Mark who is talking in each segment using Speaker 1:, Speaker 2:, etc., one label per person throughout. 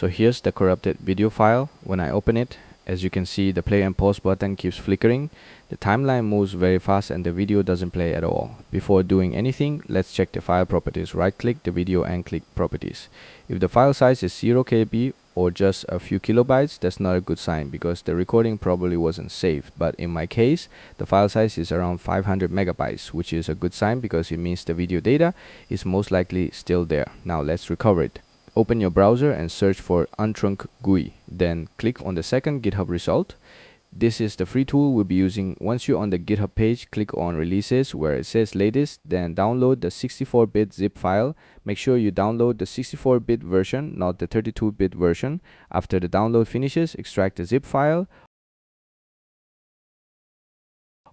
Speaker 1: So here's the corrupted video file. When I open it, as you can see, the play and pause button keeps flickering. The timeline moves very fast and the video doesn't play at all. Before doing anything, let's check the file properties. Right click the video and click properties. If the file size is 0 KB or just a few kilobytes, that's not a good sign because the recording probably wasn't saved. But in my case, the file size is around 500 megabytes, which is a good sign because it means the video data is most likely still there. Now let's recover it. Open your browser and search for Untrunc GUI. Then click on the second GitHub result. This is the free tool we'll be using. Once you're on the GitHub page, click on releases where it says latest, then download the 64-bit zip file. Make sure you download the 64-bit version, not the 32-bit version. After the download finishes, extract the zip file.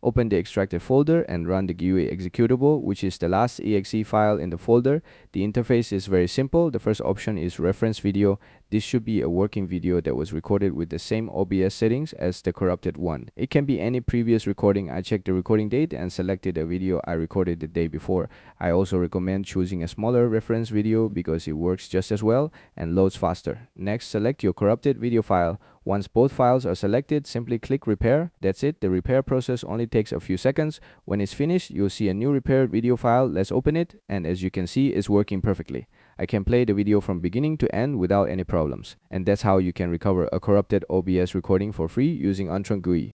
Speaker 1: Open the extracted folder and run the GUI executable, which is the last exe file in the folder. The interface is very simple. The first option is reference video. This should be a working video that was recorded with the same OBS settings as the corrupted one. It can be any previous recording. I checked the recording date and selected a video I recorded the day before. I also recommend choosing a smaller reference video because it works just as well and loads faster. Next, select your corrupted video file. Once both files are selected, simply click repair. That's it. The repair process only takes a few seconds. When it's finished, you'll see a new repaired video file. Let's open it, and as you can see, it's working perfectly. I can play the video from beginning to end without any problems. And that's how you can recover a corrupted OBS recording for free using Untrunc GUI.